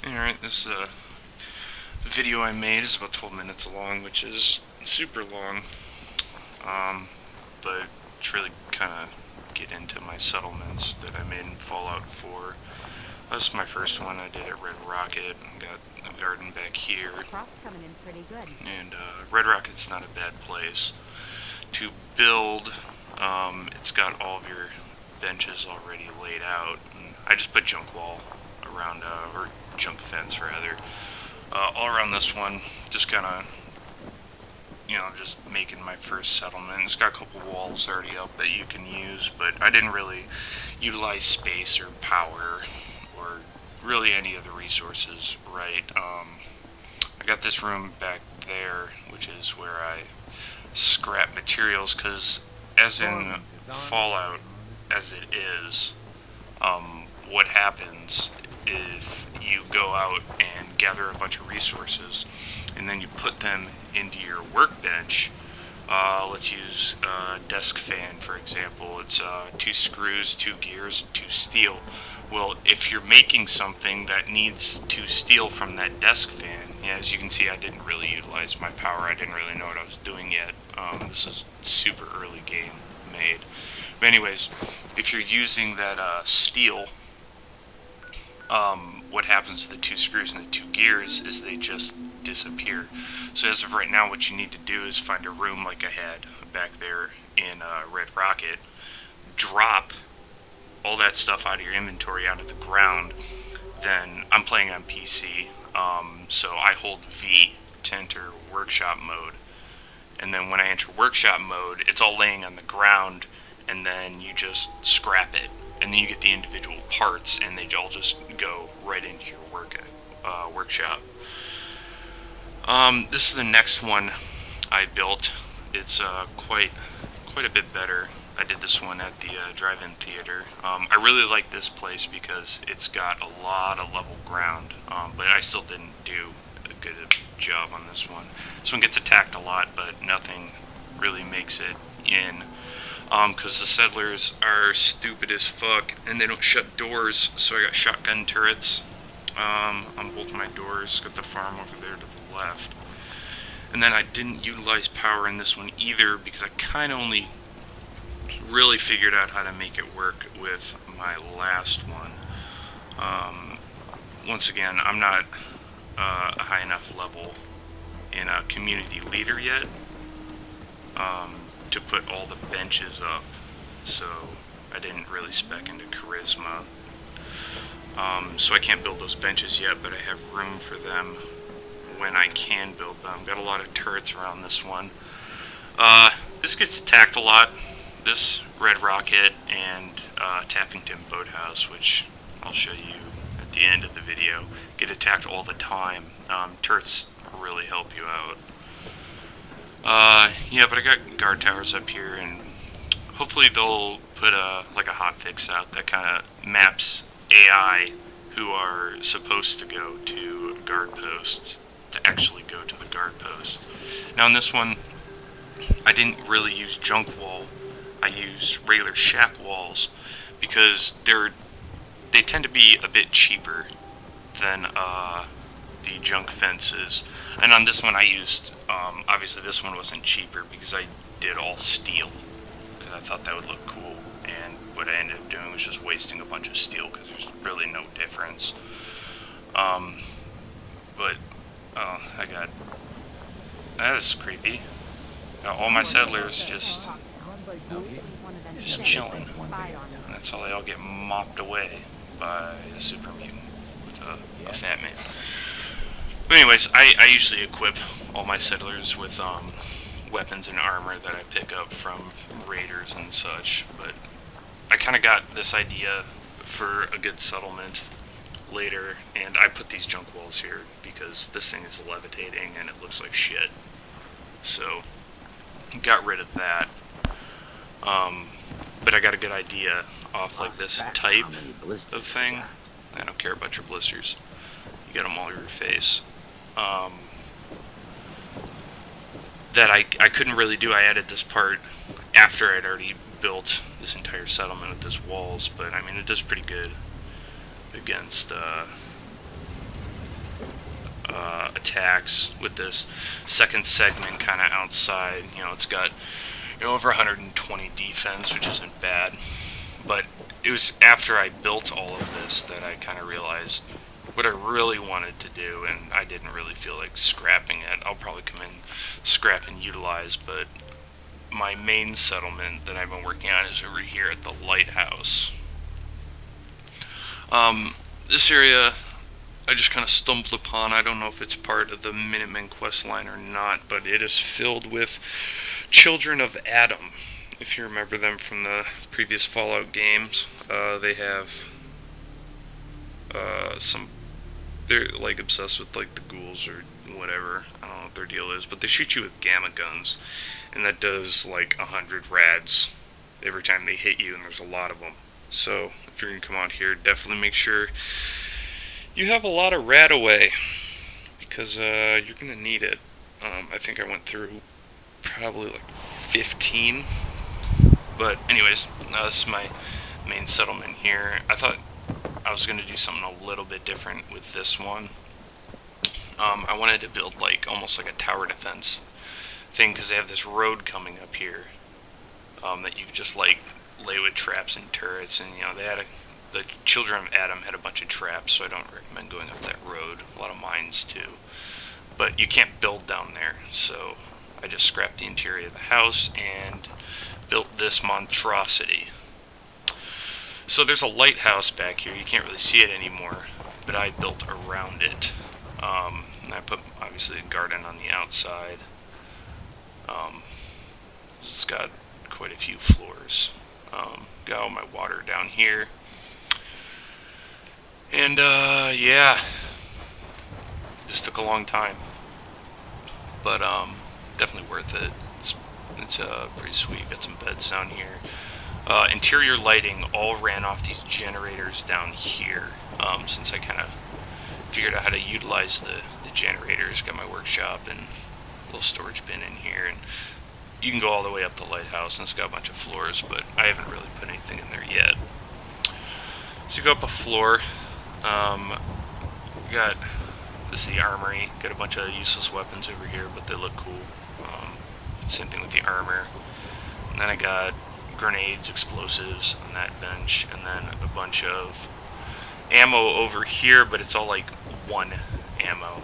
Alright, this video I made is about 12 minutes long, which is super long, but it's really kind of get into my settlements that I made in Fallout 4. This is my first one I did at Red Rocket. Got a garden back here. Crop's coming in pretty good. And Red Rocket's not a bad place to build. It's got all of your benches already laid out. And I just put junk wall around, or junk fence rather, all around this one. Just kind of, just making my first settlement. It's got a couple walls already up that you can use, but I didn't really utilize space or power or really any of the resources right. I got this room back there, which is where I scrap materials, because as in Fallout, as it is, what happens if you go out and gather a bunch of resources and then you put them into your workbench. Let's use a desk fan, for example. It's 2 screws, 2 gears, 2 steel. Well, if you're making something that needs 2 steel from that desk fan, as you can see, I didn't really utilize my power. I didn't really know what I was doing yet. This is super early game made. But anyways, if you're using that steel, what happens to the 2 screws and the 2 gears is they just disappear. So as of right now, what you need to do is find a room like I had back there in Red Rocket, drop all that stuff out of your inventory out of the ground. Then I'm playing on PC, so I hold V to enter workshop mode, and then when I enter workshop mode, it's all laying on the ground, and then you just scrap it, and then you get the individual parts, and they all just go right into your workshop. This is the next one I built. It's quite a bit better. I did this one at the drive-in theater. I really like this place because it's got a lot of level ground, but I still didn't do a good job on this one. This one gets attacked a lot, but nothing really makes it in, because the settlers are stupid as fuck, and they don't shut doors, so I got shotgun turrets on both my doors. Got the farm over there to the left. And then I didn't utilize power in this one either, because I kind of only really figured out how to make it work with my last one. Once again, I'm not a high enough level in a community leader yet to put all the benches up, so I didn't really spec into charisma. So I can't build those benches yet, but I have room for them when I can build them. Got a lot of turrets around this one. This gets attacked a lot. This Red Rocket and Tappington Boathouse, which I'll show you at the end of the video, get attacked all the time. Turrets really help you out. Yeah, but I got guard towers up here, and hopefully they'll put a hotfix out that kind of maps AI who are supposed to go to guard posts to actually go to the guard post. Now in this one, I didn't really use junk wall. I used regular shack walls because they tend to be a bit cheaper than the junk fences. And on this one I used, obviously this one wasn't cheaper because I did all steel, because I thought that would look cool. And what I ended up doing was just wasting a bunch of steel because there's really no difference. But that is creepy. Got all my settlers just chilling. And that's how they all get mopped away by a super mutant with a fat man. But anyways, I usually equip all my settlers with weapons and armor that I pick up from raiders and such. But I kind of got this idea for a good settlement later, and I put these junk walls here because this thing is levitating and it looks like shit. So got rid of that. But I got a good idea off like this type of thing. I don't care about your blisters. You get them all over your face. That I couldn't really do. I added this part after I'd already built this entire settlement with these walls, but I mean it does pretty good against attacks with this second segment kind of outside. You know, it's got over 120 defense, which isn't bad. But it was after I built all of this that I kind of realized what I really wanted to do, and I didn't really feel like scrapping it. I'll probably come in, scrap and utilize, but my main settlement that I've been working on is over here at the lighthouse. This area I just kind of stumbled upon. I don't know if it's part of the Minutemen quest line or not, but it is filled with children of Adam. If you remember them from the previous Fallout games, they have some. They're like obsessed with like the ghouls or whatever. I don't know what their deal is, but they shoot you with gamma guns, and that does like 100 rads every time they hit you, and there's a lot of them. So if you're gonna come out here, definitely make sure you have a lot of rad away, because you're gonna need it. I think I went through probably like 15. But anyways, this is my main settlement here. I thought I was going to do something a little bit different with this one. I wanted to build like almost like a tower defense thing, because they have this road coming up here that you could just like lay with traps and turrets, and they had the children of Adam had a bunch of traps, so I don't recommend going up that road. A lot of mines too, but you can't build down there, so I just scrapped the interior of the house and built this monstrosity. So there's a lighthouse back here. You can't really see it anymore, but I built around it. And I put obviously a garden on the outside. It's got quite a few floors. Got all my water down here. And yeah, this took a long time, but definitely worth it. It's pretty sweet. Got some beds down here. Interior lighting all ran off these generators down here. Since I kind of figured out how to utilize the generators, got my workshop and a little storage bin in here, and you can go all the way up the lighthouse, and it's got a bunch of floors, but I haven't really put anything in there yet. So you go up a floor. Got this is the armory. Got a bunch of useless weapons over here, but they look cool. Same thing with the armor. And then I got grenades, explosives on that bench, and then a bunch of ammo over here, but it's all like one ammo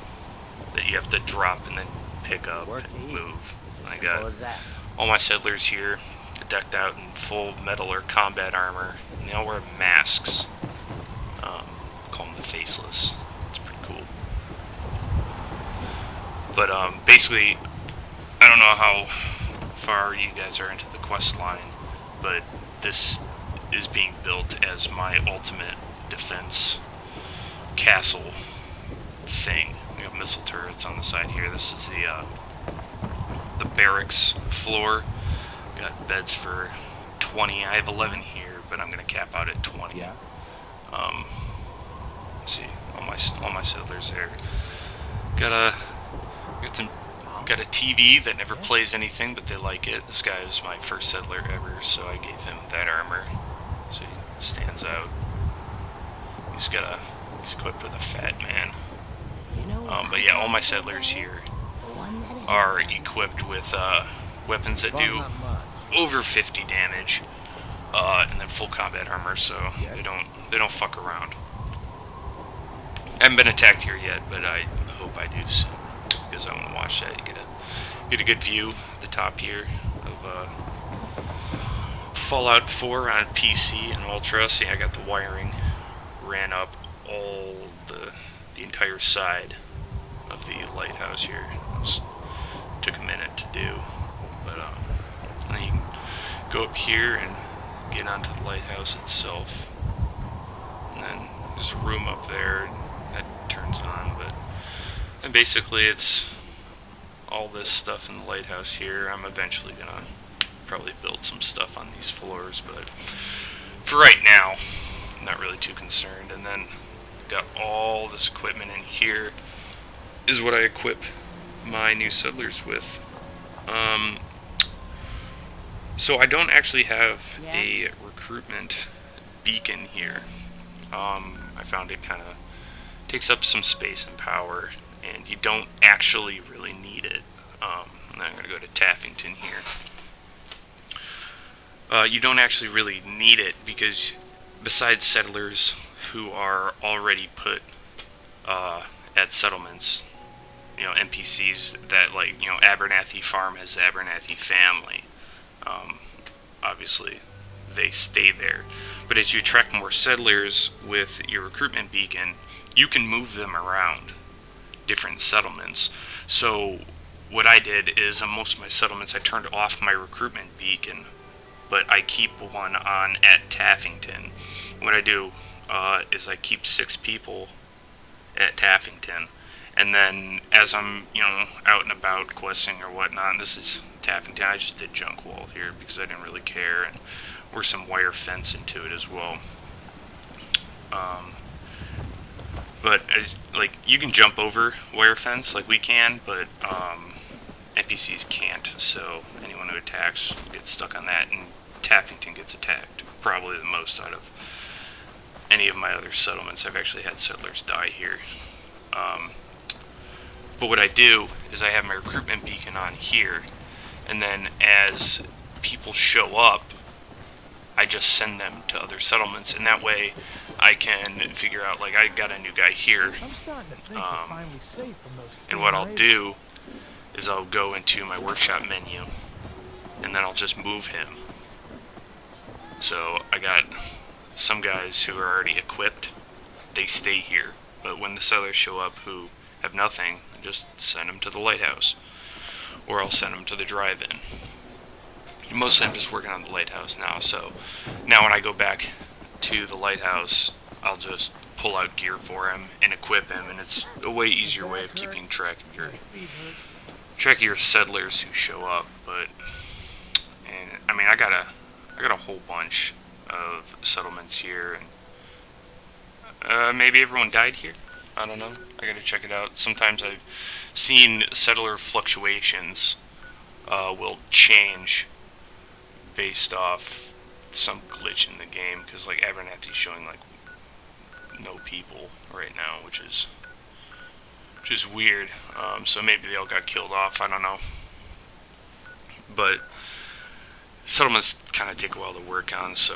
that you have to drop and then pick up and move. And I got all my settlers here decked out in full metal or combat armor, and they all wear masks. Call them the Faceless. It's pretty cool. But basically, I don't know how far you guys are into the quest line, but this is being built as my ultimate defense castle thing. We have missile turrets on the side here. This is the barracks floor. Got beds for 20. I have 11 here, but I'm gonna cap out at 20. Yeah. Let's see, all my settlers there. Got a TV that never plays anything, but they like it. This guy was my first settler ever, so I gave him that armor, so he stands out. He's equipped with a fat man. But yeah, all my settlers here are equipped with weapons that do over 50 damage, and then full combat armor, so they don't fuck around. I haven't been attacked here yet, but I hope I do soon, because I want to watch that. You get a good view at the top here of Fallout 4 on PC and Ultra. See, I got the wiring ran up all the entire side of the lighthouse here. Took a minute to do, but and then you can go up here and get onto the lighthouse itself, and then there's a room up there that turns on. And basically it's all this stuff in the lighthouse here. I'm eventually gonna probably build some stuff on these floors, but for right now I'm not really too concerned. And then got all this equipment in here is what I equip my new settlers with. So I don't actually have a recruitment beacon here. I found it kind of takes up some space and power, and you don't actually really need it. Now I'm going to go to Taffington here. You don't actually really need it because besides settlers who are already put at settlements, NPCs that, like, Abernathy Farm has the Abernathy family. Obviously, they stay there. But as you attract more settlers with your recruitment beacon, you can move them around different settlements. So what I did is on most of my settlements I turned off my recruitment beacon, but I keep one on at Taffington. What I do is I keep 6 people at Taffington, and then as I'm out and about questing or whatnot, and this is Taffington, I just did junk wall here because I didn't really care, and work some wire fence into it as well. But like, you can jump over wire fence like we can, but NPCs can't. So anyone who attacks gets stuck on that, and Taffington gets attacked probably the most out of any of my other settlements. I've actually had settlers die here. But what I do is I have my recruitment beacon on here, and then as people show up, I just send them to other settlements, and that way I can figure out, like, I got a new guy here, and what I'll do is I'll go into my workshop menu, and then I'll just move him. So I got some guys who are already equipped, they stay here, but when the settlers show up who have nothing, I just send them to the lighthouse, or I'll send them to the drive-in. Mostly I'm just working on the lighthouse now, so now when I go back to the lighthouse, I'll just pull out gear for him and equip him, and it's a way easier way of keeping track of your settlers who show up. But, and I mean, I got a whole bunch of settlements here, and maybe everyone died here. I don't know. I gotta check it out. Sometimes I've seen settler fluctuations will change based off some glitch in the game, because like Abernathy's showing like no people right now, which is weird. So maybe they all got killed off, I don't know. But settlements kind of take a while to work on, so